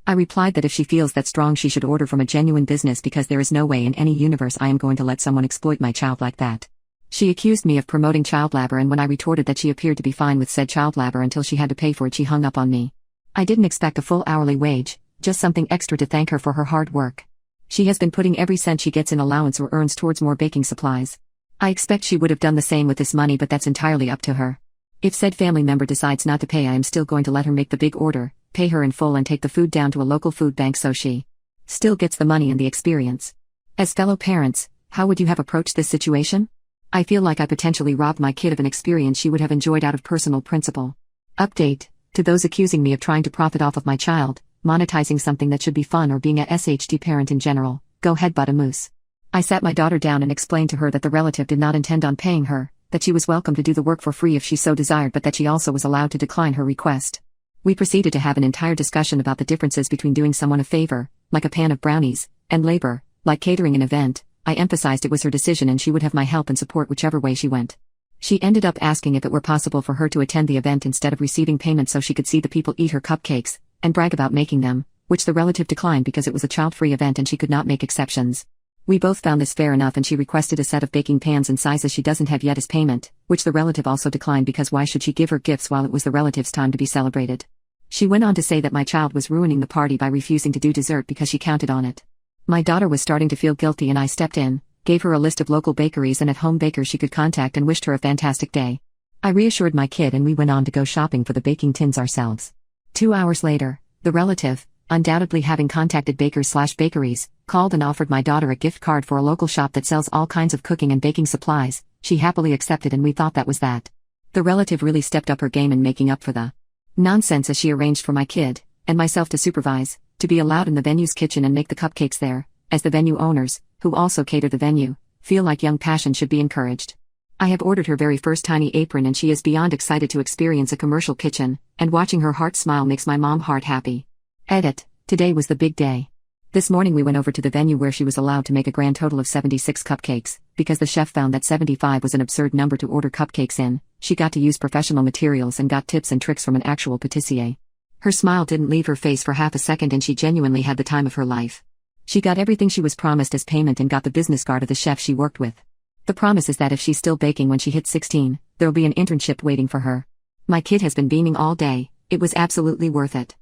I replied that if she feels that strong she should order from a genuine business because there is no way in any universe I am going to let someone exploit my child like that. She accused me of promoting child labor, and when I retorted that she appeared to be fine with said child labor until she had to pay for it, she hung up on me. I didn't expect a full hourly wage, just something extra to thank her for her hard work. She has been putting every cent she gets in allowance or earns towards more baking supplies. I expect she would have done the same with this money, but that's entirely up to her. If said family member decides not to pay, I am still going to let her make the big order, pay her in full, and take the food down to a local food bank so she still gets the money and the experience. As fellow parents, how would you have approached this situation? I feel like I potentially robbed my kid of an experience she would have enjoyed out of personal principle. Update: to those accusing me of trying to profit off of my child, monetizing something that should be fun, or being a SHD parent in general, go headbutt a moose. I sat my daughter down and explained to her that the relative did not intend on paying her, that she was welcome to do the work for free if she so desired, but that she also was allowed to decline her request. We proceeded to have an entire discussion about the differences between doing someone a favor, like a pan of brownies, and labor, like catering an event. I emphasized it was her decision and she would have my help and support whichever way she went. She ended up asking if it were possible for her to attend the event instead of receiving payment so she could see the people eat her cupcakes, and brag about making them, which the relative declined because it was a child-free event and she could not make exceptions. We both found this fair enough, and she requested a set of baking pans in sizes she doesn't have yet as payment, which the relative also declined because why should she give her gifts while it was the relative's time to be celebrated? She went on to say that my child was ruining the party by refusing to do dessert because she counted on it. My daughter was starting to feel guilty and I stepped in, gave her a list of local bakeries and at-home bakers she could contact, and wished her a fantastic day. I reassured my kid and we went on to go shopping for the baking tins ourselves. 2 hours later, the relative, undoubtedly having contacted bakers/bakeries, called and offered my daughter a gift card for a local shop that sells all kinds of cooking and baking supplies. She happily accepted and we thought that was that. The relative really stepped up her game in making up for the nonsense as she arranged for my kid and myself to supervise, to be allowed in the venue's kitchen and make the cupcakes there, as the venue owners, who also cater the venue, feel like young passion should be encouraged. I have ordered her very first tiny apron and she is beyond excited to experience a commercial kitchen, and watching her heart smile makes my mom heart happy. Edit: today was the big day. This morning we went over to the venue where she was allowed to make a grand total of 76 cupcakes, because the chef found that 75 was an absurd number to order cupcakes in. She got to use professional materials and got tips and tricks from an actual patissier. Her smile didn't leave her face for half a second and she genuinely had the time of her life. She got everything she was promised as payment and got the business card of the chef she worked with. The promise is that if she's still baking when she hits 16, there'll be an internship waiting for her. My kid has been beaming all day. It was absolutely worth it.